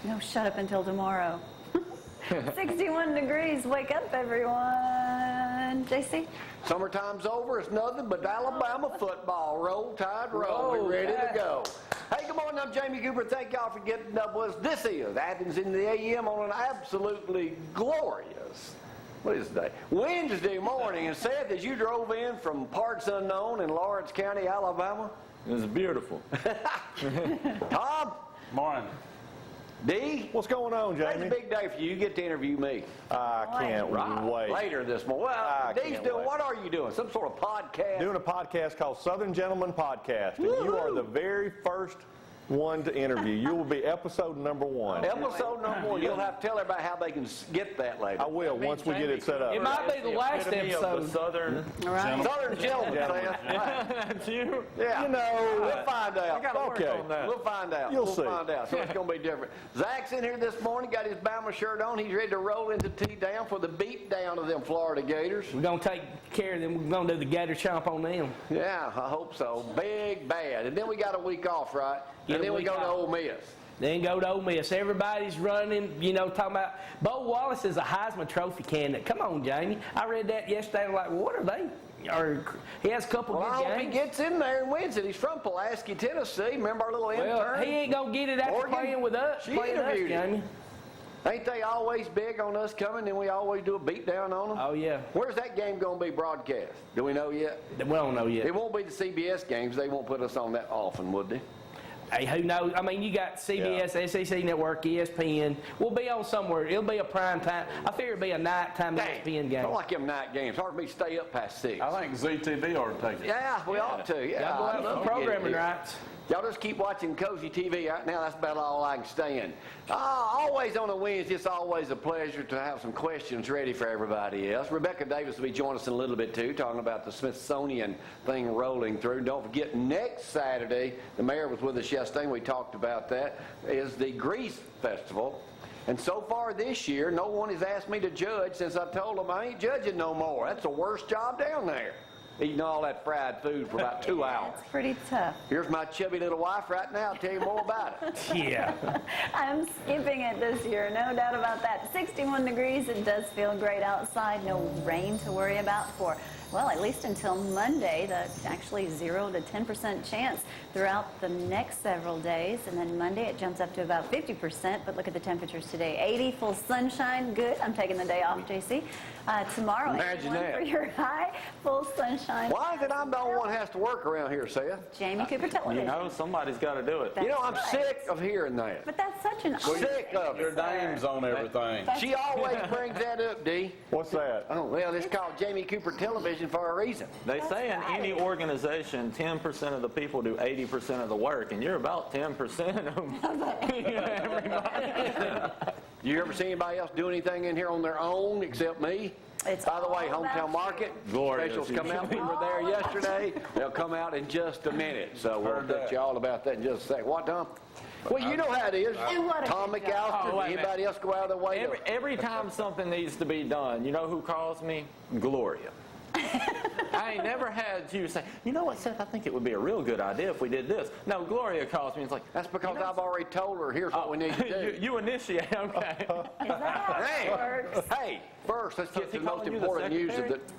No, shut up until tomorrow. 61 degrees. Wake up, everyone. JC? Summertime's over. It's nothing but Alabama football. Roll Tide, roll. We're ready to go. Hey, good morning. I'm Jamie Cooper. Thank y'all for getting up with us. This is Athens in the AM on an absolutely glorious, what is today? Wednesday morning. And Seth, as you drove in from parts unknown in Lawrence County, Alabama. It was beautiful. Tom? Morning. D? What's going on, Jamie? It's a big day for you. You get to interview me. I can't wait. Later this morning. Well, D's doing, what are you doing? Some sort of podcast? Doing a podcast called Southern Gentleman Podcast. And you are the very first one to interview. You will be episode number 1. Episode number 1. You'll have to tell everybody how they can get that later. I will once we get it set up. It might be the last episode. Southern Right. Southern Gentleman, Seth. That's you? Yeah. You know, we'll find out. I gotta work on that. We'll find out. You'll see. Find out. So it's going to be different. Zach's in here this morning, got his Bama shirt on. He's ready to roll into T-down for the beat down of them Florida Gators. We're going to take care of them. We're going to do the gator chomp on them. Yeah, I hope so. Big, bad. And then we got a week off, right? And then we go to Ole Miss. Then go to Ole Miss. Everybody's running, you know, talking about Bo Wallace is a Heisman Trophy candidate. Come on, Jamie. I read that yesterday. I'm like, well, what are they? Or he has a couple good games. I hope he gets in there and wins it. He's from Pulaski, Tennessee. Remember our little intern? Well, he ain't going to get it after playing with us. Jamie. Ain't they always big on us coming and we always do a beat down on them? Oh, yeah. Where's that game going to be broadcast? Do we know yet? We don't know yet. It won't be the CBS games. They won't put us on that often, would they? Hey, who knows? I mean, you got CBS, SEC Network, ESPN. We'll be on somewhere. It'll be a prime time. I figure it'll be a nighttime ESPN game. I don't like them night games. Hard for me to stay up past 6. I think ZTV ought to take it. Yeah, we ought to. Yeah, I love programming rights. Y'all just keep watching Cozy TV right now. That's about all I can stand. Always on a Wednesday, it's always a pleasure to have some questions ready for everybody else. Rebecca Davis will be joining us in a little bit, too, talking about the Smithsonian thing rolling through. Don't forget, next Saturday, the mayor was with us yesterday, and we talked about that, is the Grease Festival. And so far this year, no one has asked me to judge since I told them I ain't judging no more. That's the worst job down there. Eating all that fried food for about 2 hours. It's pretty tough. Here's my chubby little wife right now. I'll tell you more about it. Yeah. I'm skipping it this year, no doubt about that. 61 degrees, it does feel great outside. No rain to worry about for, well, at least until Monday. That's actually 0 to 10% chance throughout the next several days. And then Monday it jumps up to about 50%. But look at the temperatures today. 80, full sunshine, good. I'm taking the day off, JC. Tomorrow, imagine 81 that. for your high, full sunshine. Why is it I'm the only one who has to work around here, Seth? Jamie Cooper Television. You know, somebody's got to do it. That's I'm right. sick of hearing that. But that's such an Sick of Your it. name's on everything. She always brings that up, D. What's that? Oh, well, it's called Jamie Cooper Television for a reason. They say in any organization, 10% of the people do 80% of the work, and you're about 10% of everybody. You ever see anybody else do anything in here on their own except me? It's By the way, all about Hometown you. Market Glorious. specials come out. We were there yesterday. They'll come out in just a minute. So we'll touch you all about that in just a second. What, Tom? Well, you know how it is. And what a Tom good McAlister, Oh, wait a anybody else go out of their way? Every time something needs to be done, you know who calls me? Gloria. I ain't never had you say, you know what, Seth, I think it would be a real good idea if we did this. No, Gloria calls me and it's like, That's because I've already told her, here's what we need to do. you initiate, okay. Is that how it works? Hey, first, let's get is to he the most calling you the important news of secretary? the...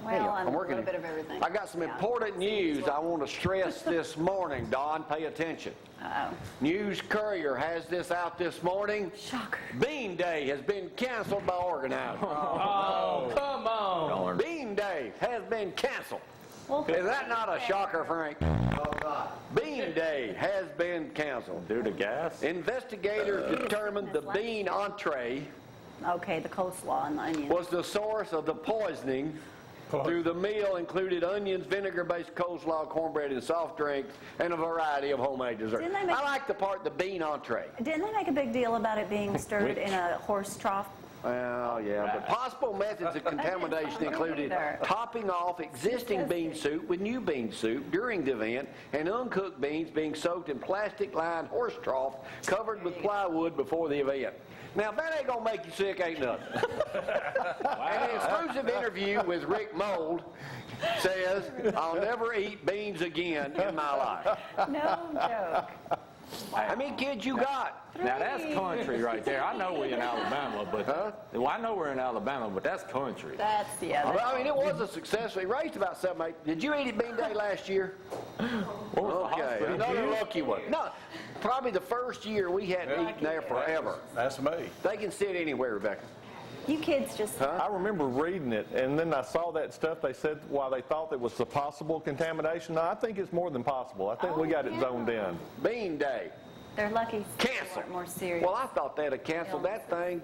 Well, I'm I'm working. a little bit of everything. I got some Yeah. important news I want to stress this morning, Don. Pay attention. Uh-oh. News Courier has this out this morning. Shocker. Bean Day has been canceled by organizers. Oh, come on. Bean Day has been canceled. Well, Is that not a shocker, Frank? Bean Day has been canceled. Due to gas? Investigators determined the bean entree Okay, the coleslaw and the onion. was the source of the poisoning. Through the meal included onions, vinegar-based coleslaw, cornbread, and soft drinks, and a variety of homemade desserts. Didn't they make- I like the part, the bean entree. Didn't they make a big deal about it being stirred in a horse trough? Well, yeah, but possible methods of contamination included topping off existing bean soup with new bean soup during the event, and uncooked beans being soaked in plastic-lined horse trough covered with plywood before the event. Now, if that ain't gonna make you sick, ain't nothing. An exclusive interview with Rick Mold says, "I'll never eat beans again in my life." No joke. How many kids you got? Now that's country right there. I know we're in Alabama, but well, I know we're in Alabama, but that's country. That's, yeah. Well, I mean, it was a success. They raised about 7, 8. Did you eat at Bean Day last year? What was the Okay, hospital? another lucky one. No, probably the first year we hadn't eaten there forever. That's me. They can sit anywhere, Rebecca. You kids just, I remember reading it, and then I saw that stuff. They said why they thought it was a possible contamination. No, I think it's more than possible. I think we got it zoned in. Bean Day. they're lucky they Canceled. weren't more serious. Well, I thought they'd have canceled that thing.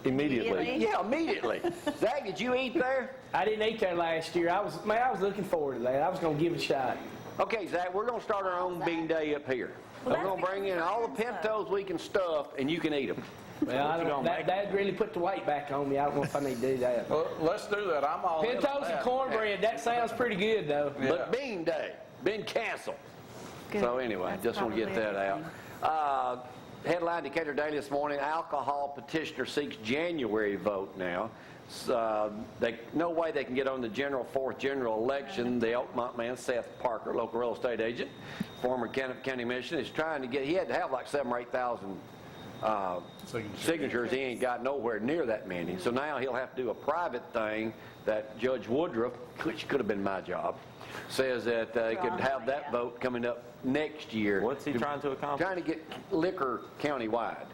Immediately. Yeah, immediately. Zach, did you eat there? I didn't eat there last year. I was looking forward to that. I was going to give it a shot. Okay, Zach, we're going to start our own Bean Day up here. Well, We're going to bring in all the pintos we can stuff, and you can eat them. Well, I don't, that'd really put the weight back on me. I don't know if I need to do that. Well, let's do that. I'm all in on Pintos and that. cornbread, that sounds pretty good, though. Yeah. But Bean Day, been canceled. Good. So anyway, That's just want to get probably that a good out. Headline Decatur Daily this morning, alcohol petitioner seeks January vote now. No way they can get on the fourth general election. The Oakmont man, Seth Parker, local real estate agent, former county commissioner, is trying to get, he had to have like 7,000 or 8,000 signatures. He ain't got nowhere near that many. So now he'll have to do a private thing that Judge Woodruff, which could have been my job, says that he could have that vote coming up next year. What's he trying to accomplish? Trying to get liquor countywide.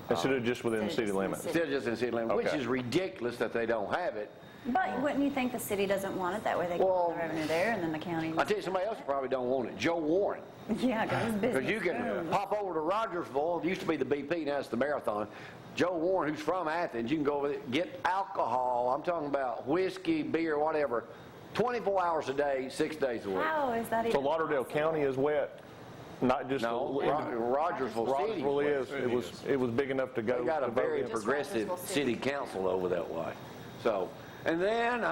Instead of just within city limits. Instead of just in city limits, which Okay. is ridiculous that they don't have it. But wouldn't you think the city doesn't want it? That way they get Well, the revenue there and then the county. I tell you, somebody else probably don't want it. Joe Warren. Yeah, because it's business. Because you can pop over to Rogersville. It used to be the BP, now it's the Marathon. Joe Warren, who's from Athens, you can go over there, get alcohol. I'm talking about whiskey, beer, whatever, 24 hours a day, 6 days a week. How is that even So Lauderdale County is wet, not just No, Rogersville City. Rogersville is. It was big enough to go. They got a to vote very in. progressive Rogersville city council over that way. So, and then,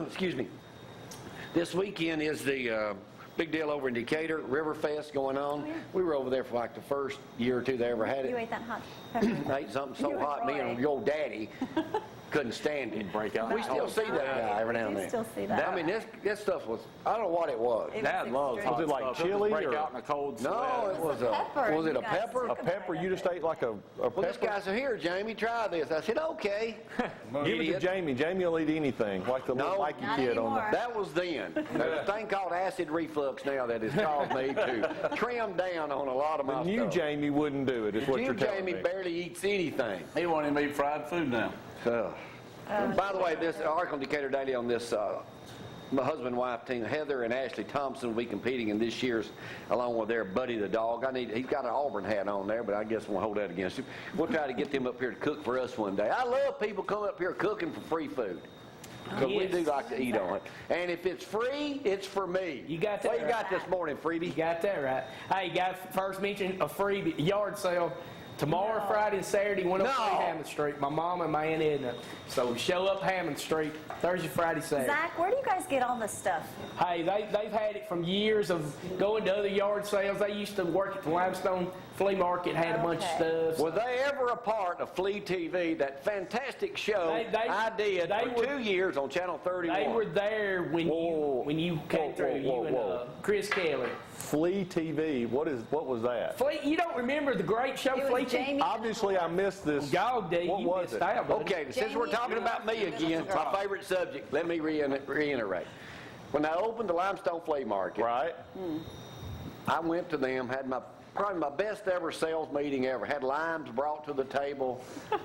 excuse me, this weekend is the big deal over in Decatur, Riverfest going on. We were over there for like the first year or two they ever had You it. ate that hot pepper. I ate something so You hot, and me and Roy. your daddy couldn't stand it. Break out. We still see that guy every now and You then. still see that. I mean, this stuff was, I don't know what it was. It Dad loves extreme. hot Was it like stuff. He'll chili break or- out in a cold sweat. No, it was a, pepper. was it a You guys pepper? A pepper? You just ate like a Well, this pepper? guy said, here, Jamie, try this. I said, okay. Give it to Idiot. Jamie. Jamie will eat anything, like the little No. Mikey Not kid on anymore. That was then. There's a thing called acid reflux now that has caused me to trim down on a lot of the. my The new stuff. Jamie wouldn't do it. Is what New you're telling Jamie me. barely eats anything. He won't even eat fried food now. By the way, this article in Decatur Daily on this, my husband and wife team, Heather and Ashley Thompson, will be competing in this year's, along with their Buddy the dog. He's got an Auburn hat on there, but I guess we'll hold that against him. We'll try to get them up here to cook for us one day. I love people coming up here cooking for free food. Because we Yes. do like to eat on it. And if it's free, it's for me. You got that What you got right. this morning, Freebie? You got that right. Hey, guys, first mention a free yard sale tomorrow, Friday, and Saturday, 103 No. Hammond Street. My mom and my Aunt Edna. So show up Hammond Street Thursday, Friday, Saturday. Zach, where do you guys get all this stuff? Hey, they've had it from years of going to other yard sales. They used to work at the Limestone Flea Market, had a bunch of stuff. Was they ever a part of Flea TV, that fantastic show They- I did they for were- 2 years on Channel 31? They were there when you came Whoa, through. whoa, You and whoa. Chris Kelly. Flea TV. What was that? Flea, you don't remember the great show It was Flea? Jamie. Obviously, I missed this. Y'all do. What You was missed it? out, buddy. Okay, since we're talking about me again, my favorite subject, let me reiterate. When I opened the Limestone Flea Market, Right. I went to them, had probably my best ever sales meeting ever. Had limes brought to the table,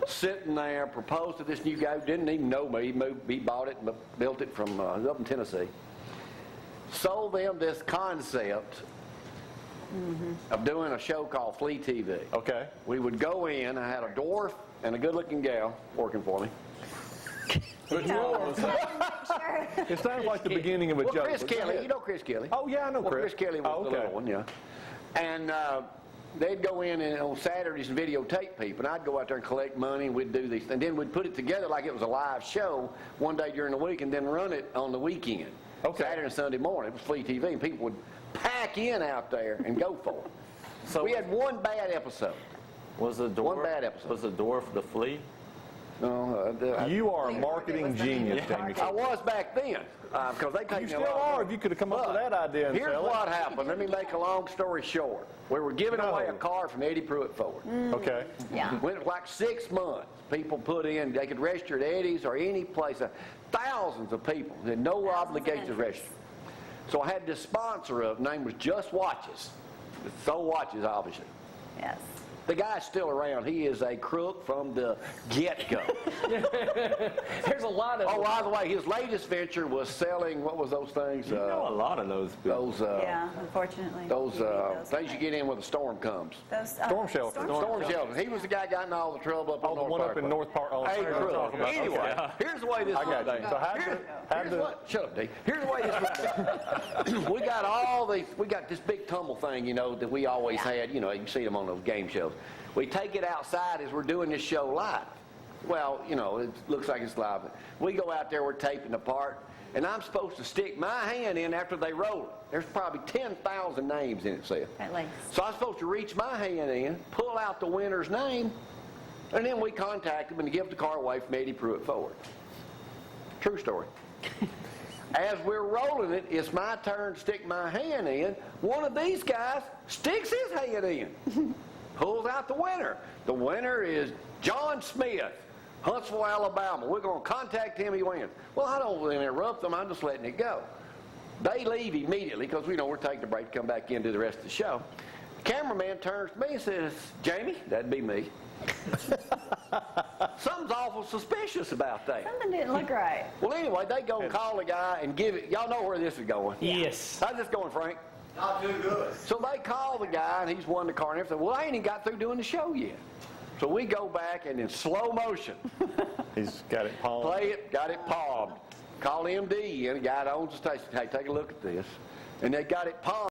sitting there, proposed to this new guy who didn't even know me. He bought it and built it from up in Tennessee. Sold them this concept of doing a show called Flea TV. Okay. We would go in, I had a dwarf and a good-looking gal working for me. Sure. It sounds like the beginning of a Well, joke. Chris but go Kelly, ahead. you know Chris Kelly. Oh yeah, I know Well, Chris. Chris Kelly was Oh, the okay. little one, yeah. And they'd go in and on Saturdays and videotape people, and I'd go out there and collect money, and we'd do these, and then we'd put it together like it was a live show one day during the week, and then run it on the weekend. Okay. Saturday and Sunday morning. It was Flea TV, and people would pack in out there and go for it. So We had one bad episode. was the dwarf? one bad episode. Was the dwarf the flea? No, You are a marketing genius, Jamie. I was back then. because they take You me a still long are, way. if you could have come up with that idea and Here's sell it. what happened. Let me make a long story short. We were giving away a car from Eddie Pruitt Ford. Okay. Yeah. Went like 6 months. People put in, they could register at Eddie's or any place. Thousands of people. They had no obligation to register. So I had this sponsor of, name was Just Watches. Sold watches, obviously. Yes. The guy's still around. He is a crook from the get-go. There's a lot of Oh, by the way, his latest venture was selling, what was those things? You know a lot of those people. Those, Yeah, unfortunately. those You need things you get in when the storm comes. Those, Storm shelter. Storm shelter. He was the guy got in all the trouble up Oh, in the North one up Parkway. in North Park. Oh, Hey, sorry, crook. talking about- Anyway, okay. here's the way this I got went you. down. So how'd Here's the what, shut up, D. Here's the way this went down. We got all these, we got this big tumble thing, you know, that we always had, you know, you can see them on those game shows. We take it outside as we're doing this show live. Well, you know, it looks like it's live. We go out there, we're taping the part, and I'm supposed to stick my hand in after they roll it. There's probably 10,000 names in it, Seth. At least. So I'm supposed to reach my hand in, pull out the winner's name, and then we contact them and give the car away from Eddie Pruitt Ford. True story. As we're rolling it, it's my turn to stick my hand in. One of these guys sticks his hand in, pulls out the winner. The winner is John Smith, Huntsville, Alabama. We're going to contact him, he wins. Well, I don't interrupt them, I'm just letting it go. They leave immediately because we know we're taking a break to come back into the rest of the show. The cameraman turns to me and says, Jamie, that'd be me. Something's awful suspicious about that. Something didn't look right. Well, anyway, they go and call the guy and give it. Y'all know where this is going. Yes. How's this going, Frank? Not too good. So they call the guy, and he's won the car and everything. Well, I ain't even got through doing the show yet. So we go back, and in slow motion, He's got it palmed. play it, got it palmed. Call MD, and the guy that owns the station. Hey, take a look at this. And they got it palmed.